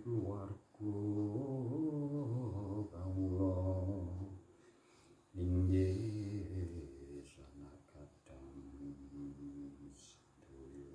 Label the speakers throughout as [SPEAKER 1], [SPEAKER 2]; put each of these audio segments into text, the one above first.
[SPEAKER 1] keluarga kawula inggih sanakadang sedaya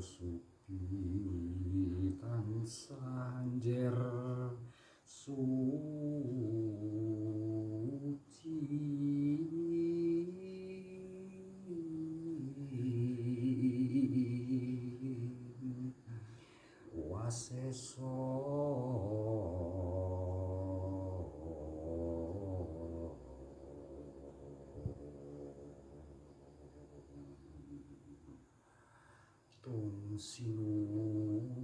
[SPEAKER 1] supi tansah njer suci waseso sinuwun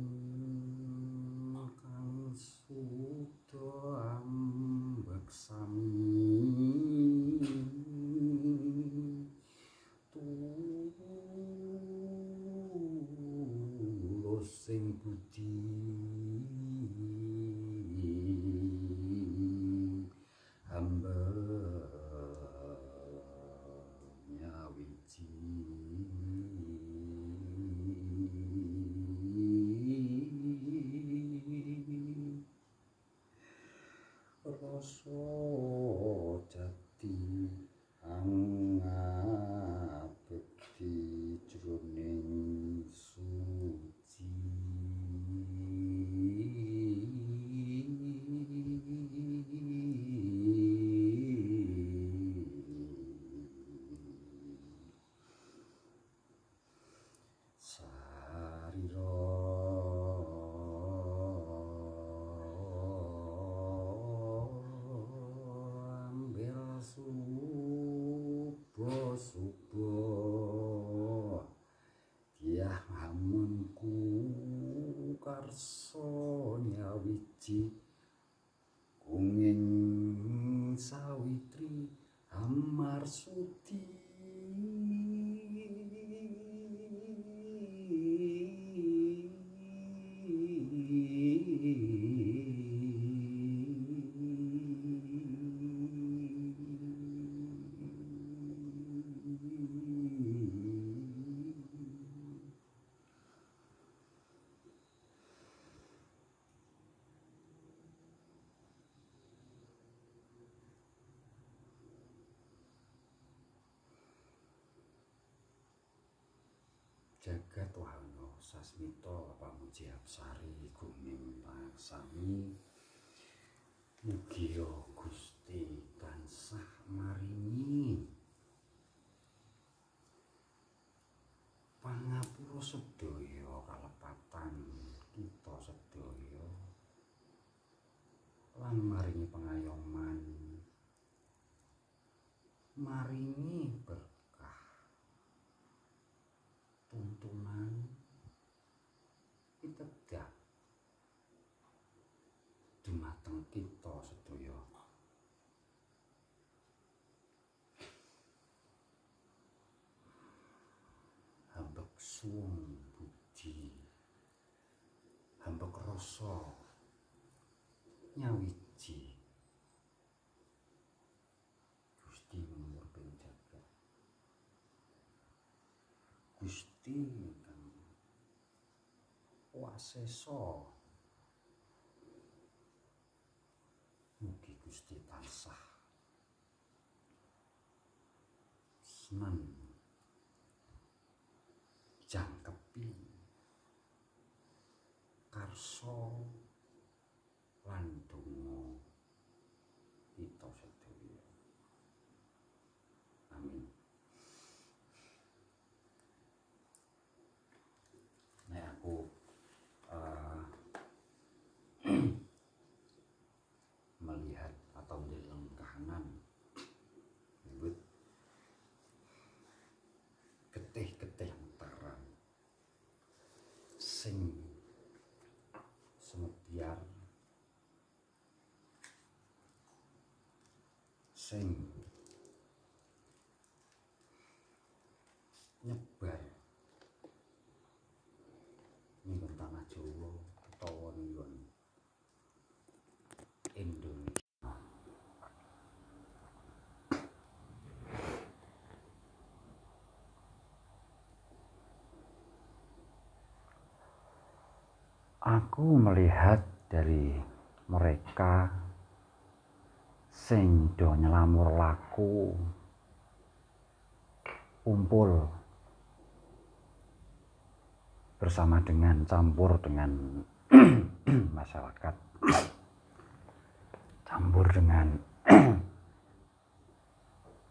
[SPEAKER 1] kang suda ambeksami tulus sing budi hamba nyawiji rasa jati angabekti jroning suci sarira suba diah amunku karsa nyawiji kunging sawitri amarsudi jagat wahana sasmita pamuji apsari guming pangsami mugia Gusti tansah maringi pangapura sedaya kalepatan kita sedaya lan maringi pengayoman maringi tuntunan pitedah dumateng kita sedaya hambek suwung budi hambek rasa nyawiji Gusti murbeng jagat Gusti kang wasesa mugi Gusti tansah senan jangkepi karsa lan ikhtiar sing nyebar ning tanah Jawa utawa ning Indonesia. Aku melihat dari mereka sing do nyelamur laku kumpul bersama dengan campur dengan masyarakat, campur dengan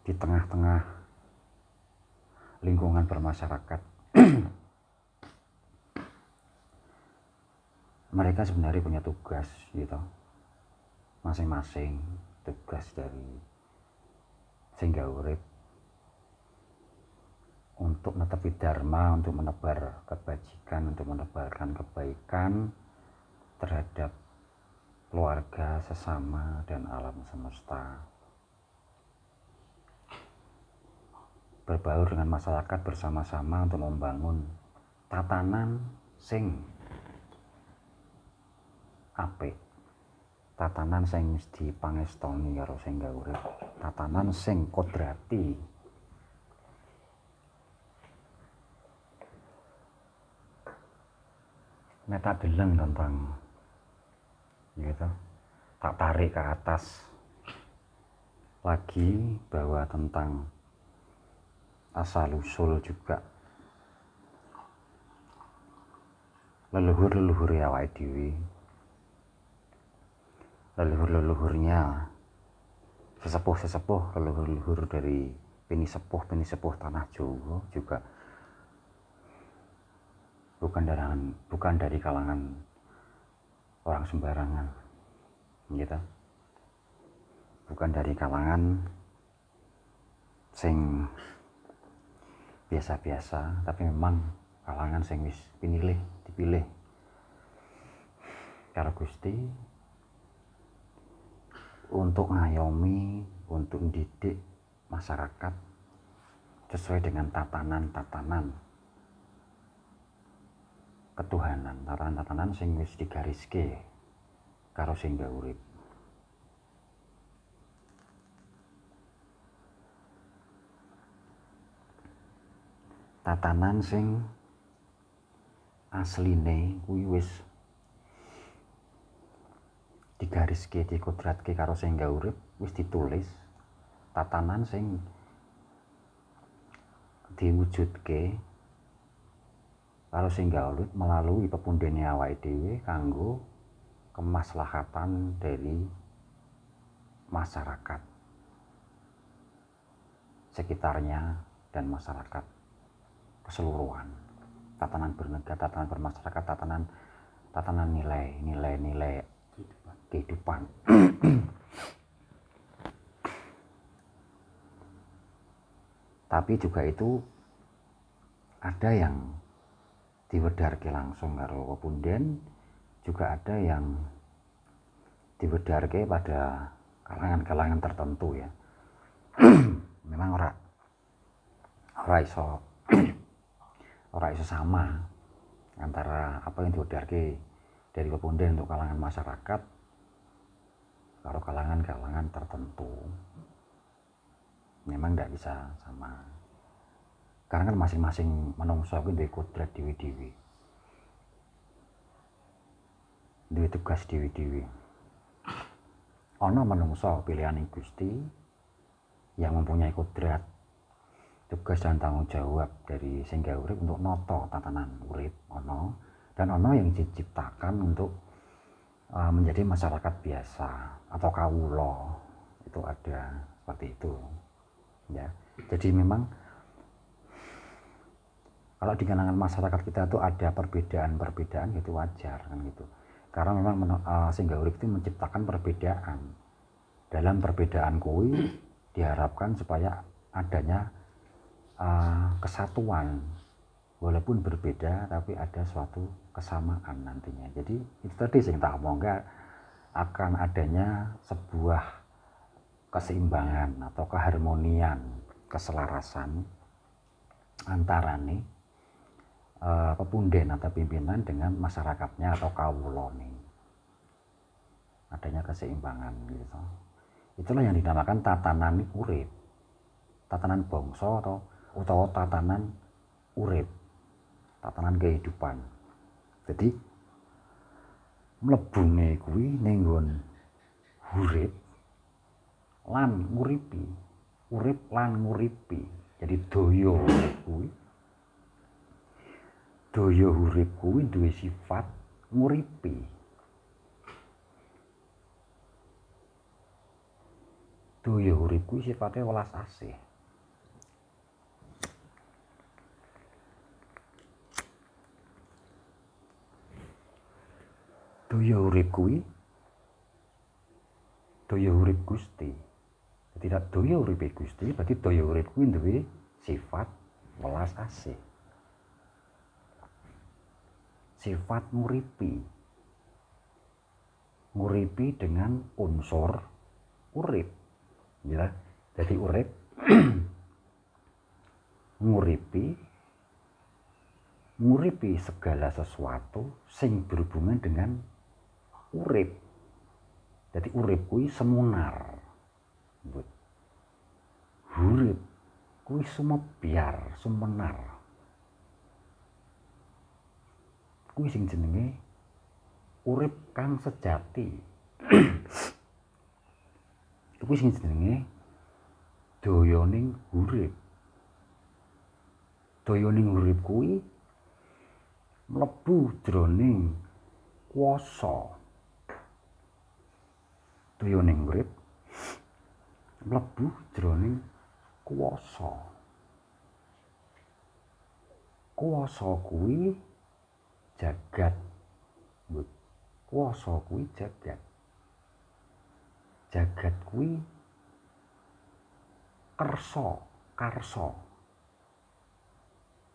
[SPEAKER 1] di tengah-tengah lingkungan bermasyarakat. Mereka sebenarnya punya tugas gitu, masing-masing tugas dari sehingga urip untuk netepi dharma, untuk menebar kebajikan, untuk menebarkan kebaikan terhadap keluarga, sesama, dan alam semesta. Berbaur dengan masyarakat bersama-sama untuk membangun tatanan sing apik, tatanan sing mesti pangestoni karo sing gawe urip, tatanan sing kodrati. Nek tak deleng tentang gitu, tak tarik ke atas lagi bahwa tentang asal usul juga leluhur ya awake dhewe, leluhurnya sesepuh leluhur dari pini sepuh tanah Jawa juga bukan dari kalangan orang sembarangan gitu, bukan dari kalangan sing biasa-biasa, tapi memang kalangan sing wis dipilih karo Gusti untuk ngayomi, untuk mendidik masyarakat sesuai dengan tatanan ketuhanan, tatanan sing wis digariske karo sing gawe urip. Tatanan sing asline kuwi wis digariske, dikodratke karo sing gawe urip, wis ditulis. Tatanan sing diwujudke karo sing gawe urip melalui pepundhene awake dhewe kanggo kemaslahatan dari masyarakat sekitarnya dan masyarakat keseluruhan. Tatanan bernegara, tatanan bermasyarakat, tatanan nilai kehidupan. Tapi juga itu ada yang diwedarke langsung karo pepunden, juga ada yang diwedarke pada kalangan-kalangan tertentu ya. Memang ora iso sama antara apa yang diwedarke dari pepunden untuk kalangan masyarakat karo kalangan-kalangan tertentu. Memang tidak bisa sama, karena kan masing-masing manungsa kuwi duwe kodrat dhewe-dhewe, duwe tugas dhewe-dhewe. Ana manungsa pilihane Gusti yang mempunyai kodrat, tugas dan tanggung jawab dari sing gawe urip untuk nata tatanan urip, ana, dan ana yang diciptakan untuk menjadi masyarakat biasa atau kawula, itu ada seperti itu ya. Jadi memang kalau di kalangan masyarakat kita itu ada perbedaan itu wajar kan gitu, karena memang sing gawe urip itu menciptakan perbedaan. Dalam perbedaan kuwi diharapkan supaya adanya kesatuan walaupun berbeda tapi ada suatu kesamaan nantinya. Jadi itu tadi yang tak omong, akan adanya sebuah keseimbangan atau keharmonian, keselarasan antara nih pepunden atau pimpinan dengan masyarakatnya atau kawula nih. Adanya keseimbangan gitu. Itulah yang dinamakan tatanan urip, tatanan bangsa atau utawa tatanan urip, tatanan kehidupan. Jadi mlebune kuwi ning nggon urip lan nguripi, urip lan nguripi. Jadi daya urip kuwi duwe sifat nguripi. Daya urip kuwi sifate welas asih. Daya urip kuwi daya urip Gusti. Tidak daya urip Gusti, berarti daya urip kuwi duwe sifat welas asih. Sifat nguripi. Nguripi dengan unsur urip. Ya, jadi urip nguripi segala sesuatu sing berhubungan dengan urip. Jadi urip kuwi semunar. Urip kuwi sumebyar, sumenar. Kuwi sing jenenge urip kang sejati. Kuwi sing jenenge dayaning urip. Dayaning urip kuwi mlebu jroning kuwasa. Dayaning urip mlebu jroning kuwasa. Kuwasa kuwi jagat. Kuwasa kuwi jagat. Jagat kuwi karsa.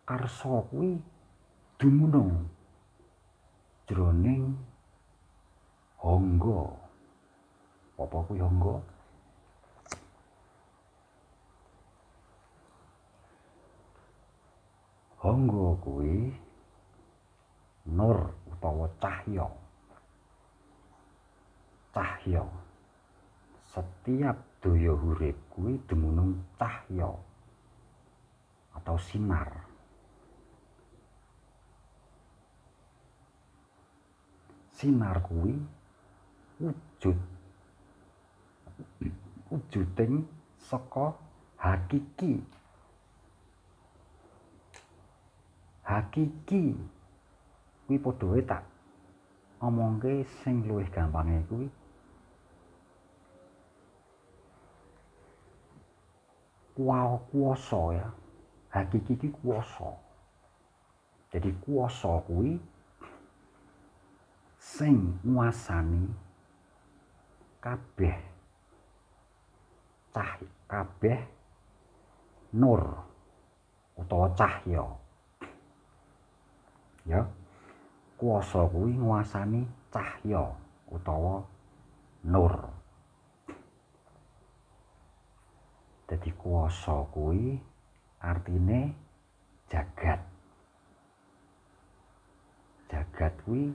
[SPEAKER 1] Karsa kuwi dumunung jroning hangga. Apa kuwi hangga? Hangga kuwi nur utawa cahya. Cahya. Setiap daya urip kuwi dumunung cahya atau sinar. Sinar kuwi wujuding saka hakiki. Hakiki kuwi padha wae tak omongke sing luwih gampange kuwi kuwasa ya. Hakiki ki kuwasa. Jadi kuwasa kuwi sing nguasani kabeh nur utawa cahya. Ya. Kuwasa kuwi nguasani cahya utawa nur. Jadi kuwasa kuwi artine jagat. Jagat kuwi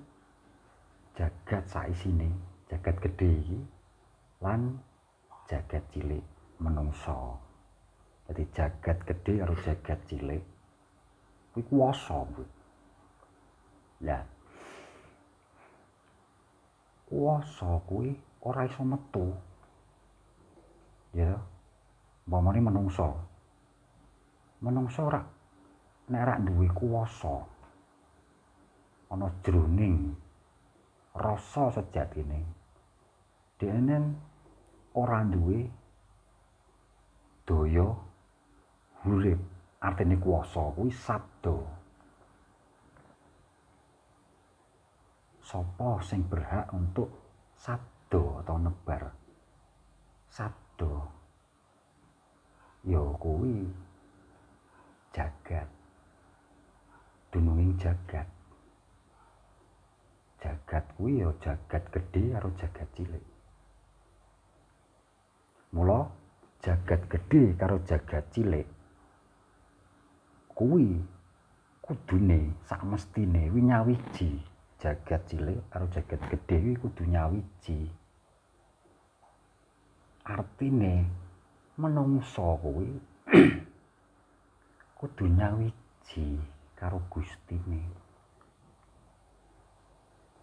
[SPEAKER 1] jagat saisine, jagat gedhe iki lan jagat cilik menungsa. Jadi jagat gedhe karo jagat cilik kuwi kuwasa. Lah kuwasa kuwi ora iso metu. Ya. Umpamane menungsa. Menungsa ora nek ora duwe kuwasa ana jroning rasa sejatine. Dene ora duwe daya urip. Artine kuwasa kuwi sabda. Sapa sing berhak untuk sabda atau nebar sabda? Ya kuwi jagat. dununging jagat. Jagat kuwi ya jagat gedhe karo jagat cilik. Mula jagat gedhe karo jagat cilik kuwi kudune sakmestine wi nyawiji. Jagat cilik karo jagat gedhe kuwi kudu nyawiji. Artine menungsa kuwi kudu nyawiji karo Gustine.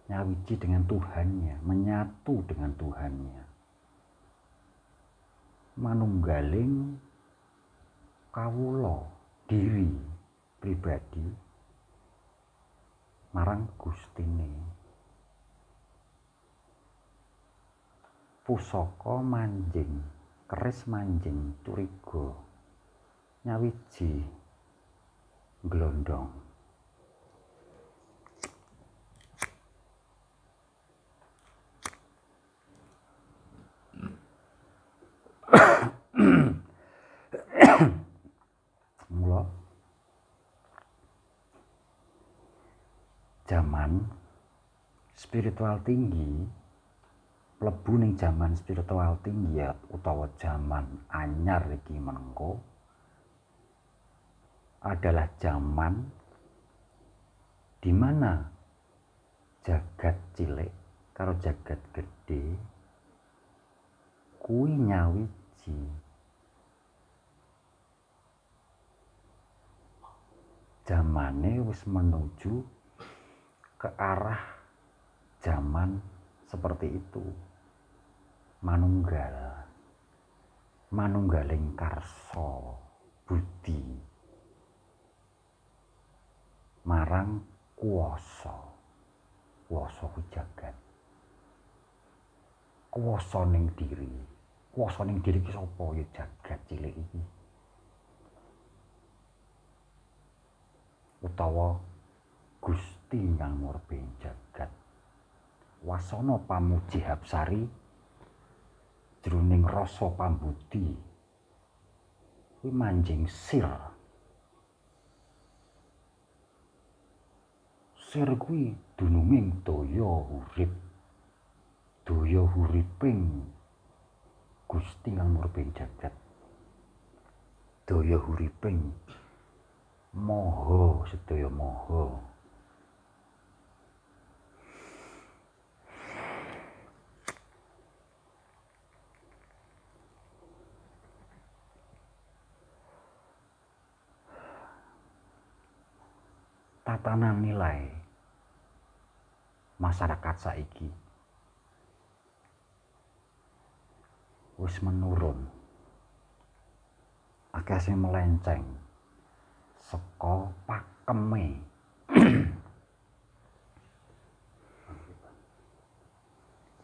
[SPEAKER 1] Nyawiji dengan Tuhannya, menyatu dengan Tuhannya. Manunggaling kawula diri pribadi marang Gustine. Pusaka manjing, keris manjing curiga nyawiji glondong. Mula zaman spiritual tinggi, mlebu ning zaman spiritual tinggi ya utawa zaman anyar iki menengko adalah zaman di mana jagat cilik karo jagat gedhe kuwi nyawiji. Zamane wis menuju ke arah zaman seperti itu. Manunggaling karsa budi marang kuwasa kuwi jagat. Kuwasa ning diri ki sapa ya jagat cilik iki. Utawa Gusti Hyang Murbeng jagat. Wasana pamuji hapsari jroning rasa pambudi kuwi manjing sir. Sir kuwi dununging daya urip. Daya uriping Gusti Hyang Murbeng jagat. Daya uriping Maha sedaya maha. Tatanan nilai masyarakat saiki wis menurun. Akeh sing melenceng saka pakeme.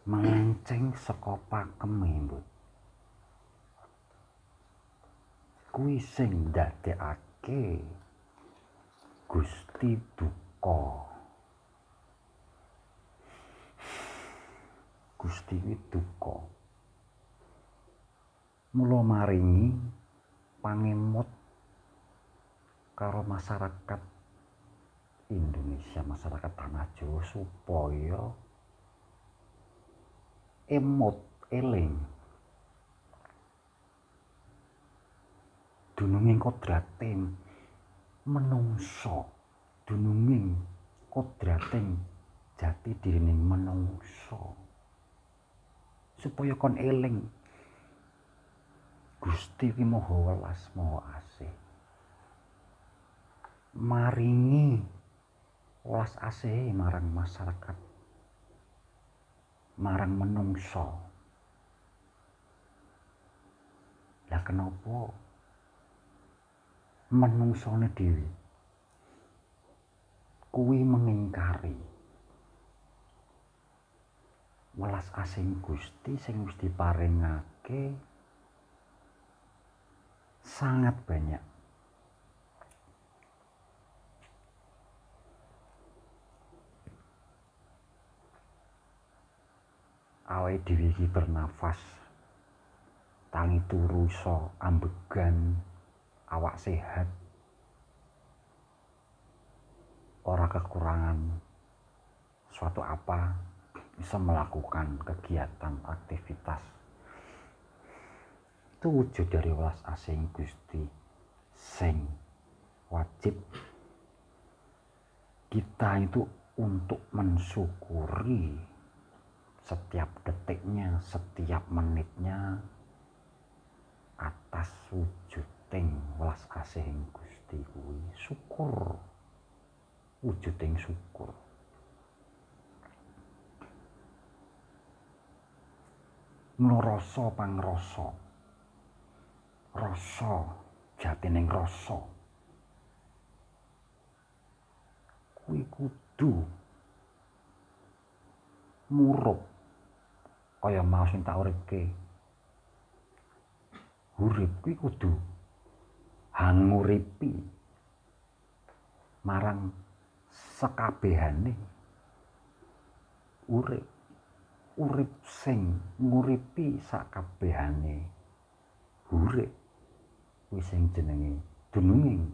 [SPEAKER 1] Melenceng saka pakeme, Mbut. Kuwi sing ndadekake Gusti duka. Gusti kuwi duka. Mula maringi pangemot karo masyarakat Indonesia, masyarakat tanah Jawa supaya emot eling dununging kodrating menungsa, dununging kodrating jati dirining menungsa, supaya kon eling Gusti ki maha welas maha asih. Maringi welas asih marang masyarakat, marang menungsa. Lah kenapa menungsane dhewe kuwi mengingkari welas asih Gusti sing wis diparingake sangat banyak. Awake dhewe iki bernafas, tangi turu iso ambegan, awak sehat. ora kekurangan suatu apa, bisa melakukan kegiatan aktivitas. Itu wujud dari welas asih Gusti sing wajib kita itu untuk mensyukuri setiap detiknya, setiap menitnya atas wujuding welas asih Gusti kuwi. Syukur, wujuding syukur. Rasa pangrasa, rasa jatining rasa kuwi kudu murup kaya mau sing tak uripke. Urip kuwi kudu hanguripi marang sekabehane urip. Urip sing nguripi sakabehane urip kuwi sing jenenge dununging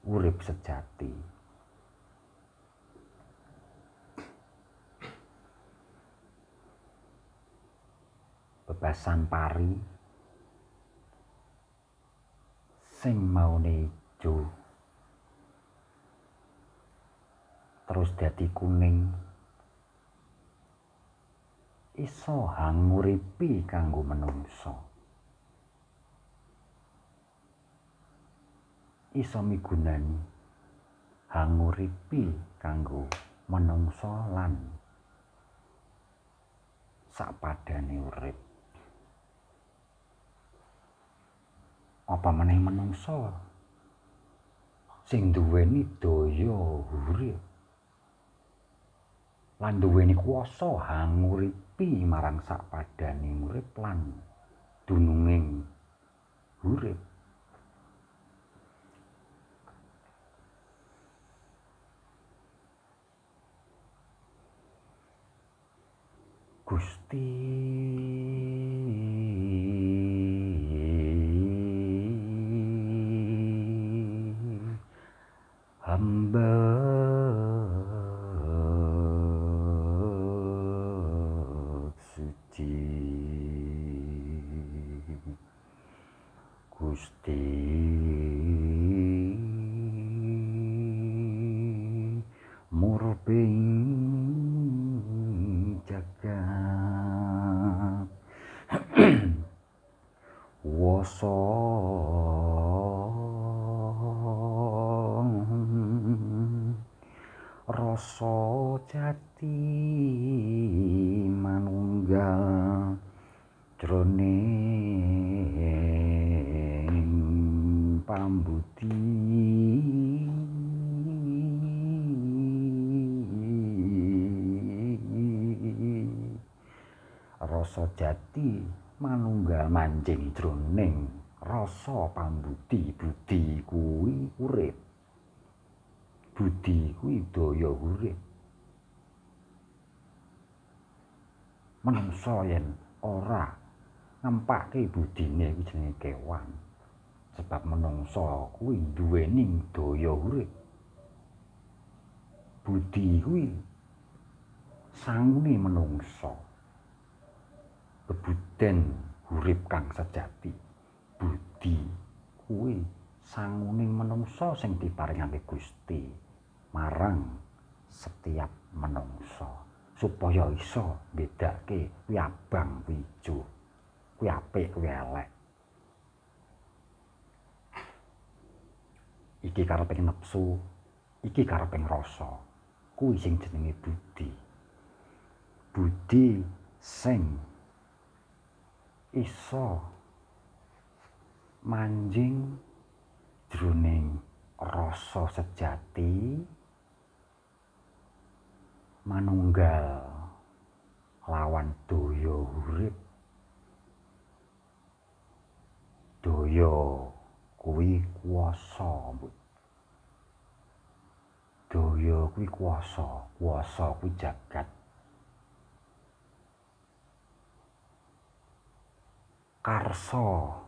[SPEAKER 1] urip sejati. Bebasan pari sing maune ijo terus dadi kuning iso hanguripi kanggo menungso, iso migunani hanguripi kanggo menungso lan sapadane urip. Apa meneh menungso sing duweni daya urip lan duweni kuwasa hanguripi marang sapadane urip lan dununging urip. Gusti hamba suci, Gusti murbing jagat wasa rasa jati manunggal jroning pambudi rasa jati manunggal manjing jroning rasa pambudi. Budi kuwi urip, budi kuwi daya urip. Manungsa yen ora ngempake budine kuwi jenenge kewan, sebab manungsa kuwi duweni daya urip. Budi kuwi sangune manungsa, bebuden urip kang sejati. Budi kuwi sanguning manungsa sing diparingake Gusti marang setiap manungsa supaya iso mbedakake kuwi abang kuwi ijo, kuwi apik kuwi elek. Iki kareping nepsu, iki kareping rasa. Kuwi sing jenenge budi. Budi sing iso manjing jroning rasa sejati manunggal lawan daya urip. Daya kuwi kuwasa, Bu. Daya kuwi kuwasa, kuwasa kuwi jagat. Karsa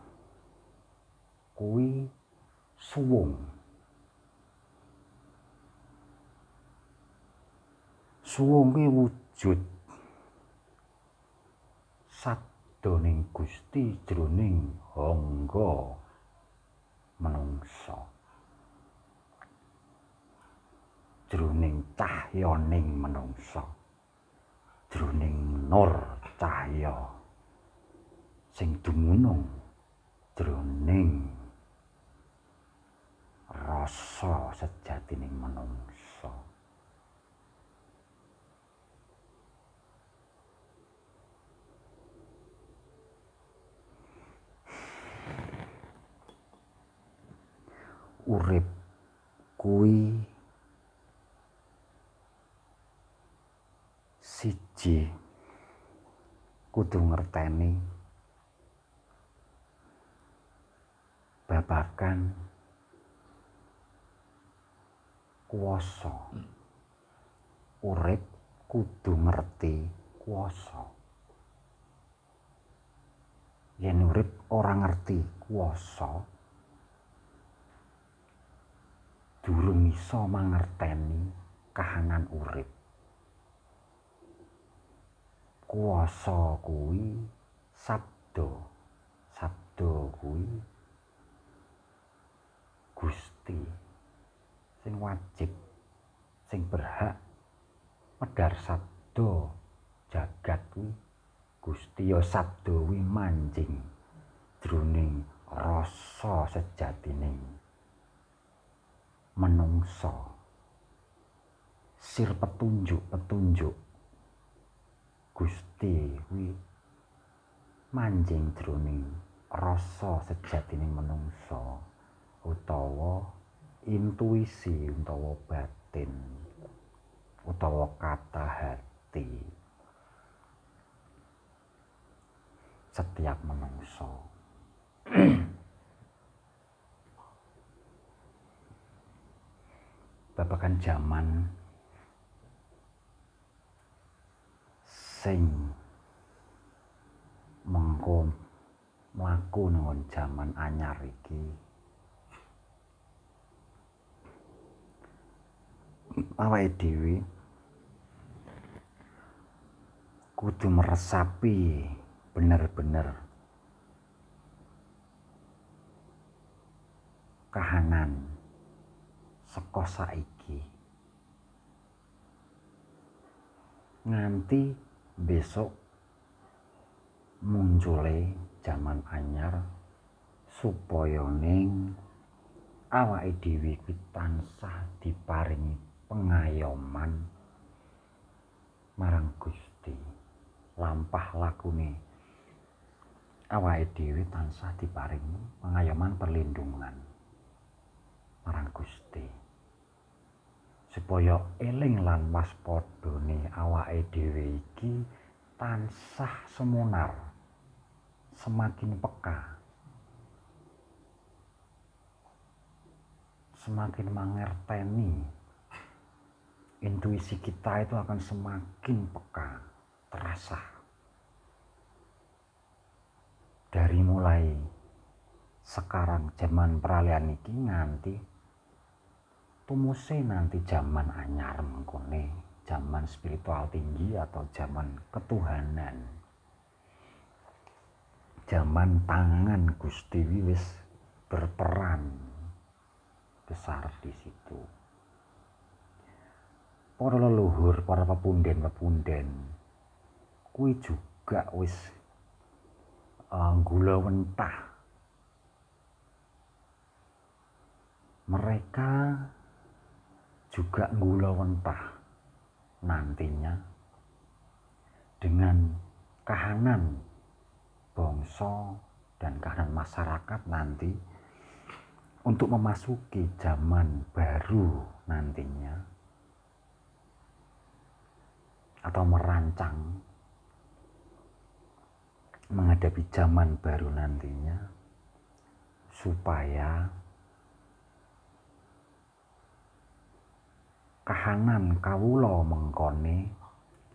[SPEAKER 1] kuwi suwung. suwung wujud sabdaning Gusti jroning hangga manungsa, jroning cahyaning manungsa, jroning nur cahya sing dumunung jroning rasa sejatining manungsa. Urip kuwi siji kudu ngerteni babagan kuwasa. Urip kudu ngerti kuwasa. Yen urip ora ngerti kuwasa, durung iso mangerteni kahanan urip. Kuwasa kuwi sabda, sabda kuwi Gusti sing wajib, sing berhak medhar sabda jagat kuwi Gusti. Ya sabda kuwi manjing jroning rasa sejatining manungsa. Sir petunjuk Gusti kuwi manjing jroning rasa sejatining manungsa, utawa intuisi, utawa batin, utawa kata hati setiap manungsa. Babagan jaman sing mengko mlaku nang jaman anyar iki, awake dhewe kudu meresapi bener-bener kahanan saka saiki nganti besok muncule jaman anyar, supaya ning awake dhewe kuwi tansah diparingi pengayoman marang Gusti. Lampah lakune awake dhewe tansah diparingi pengayoman perlindungan marang Gusti, supaya eling lan waspadane awake dhewe iki tansah semunar, semakin peka, semakin mengerteni. Intuisi kita itu akan semakin peka, terasa. Dari mulai sekarang zaman peralihan iki nganti tumuse nanti zaman anyar mengkone, zaman spiritual tinggi atau zaman ketuhanan, zaman tangan Gusti wis berperan besar di situ. Para leluhur, para pepunden-pepunden kuwi juga wis nggulawentah. Mereka juga nggulawentah nantinya dengan kahanan bangsa dan kahanan masyarakat nanti untuk memasuki zaman baru nantinya, atau merancang menghadapi zaman baru nantinya, supaya kahanan kawula mengkone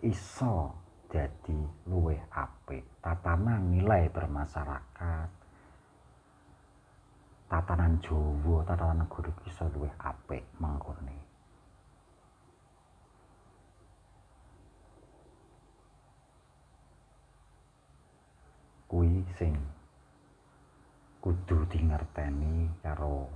[SPEAKER 1] iso jadi luwih apik. Tatanan nilai bermasyarakat, tatanan Jawa, tatanan negara iso luwih apik mengkone. kuwi sing kudu dingerteni karo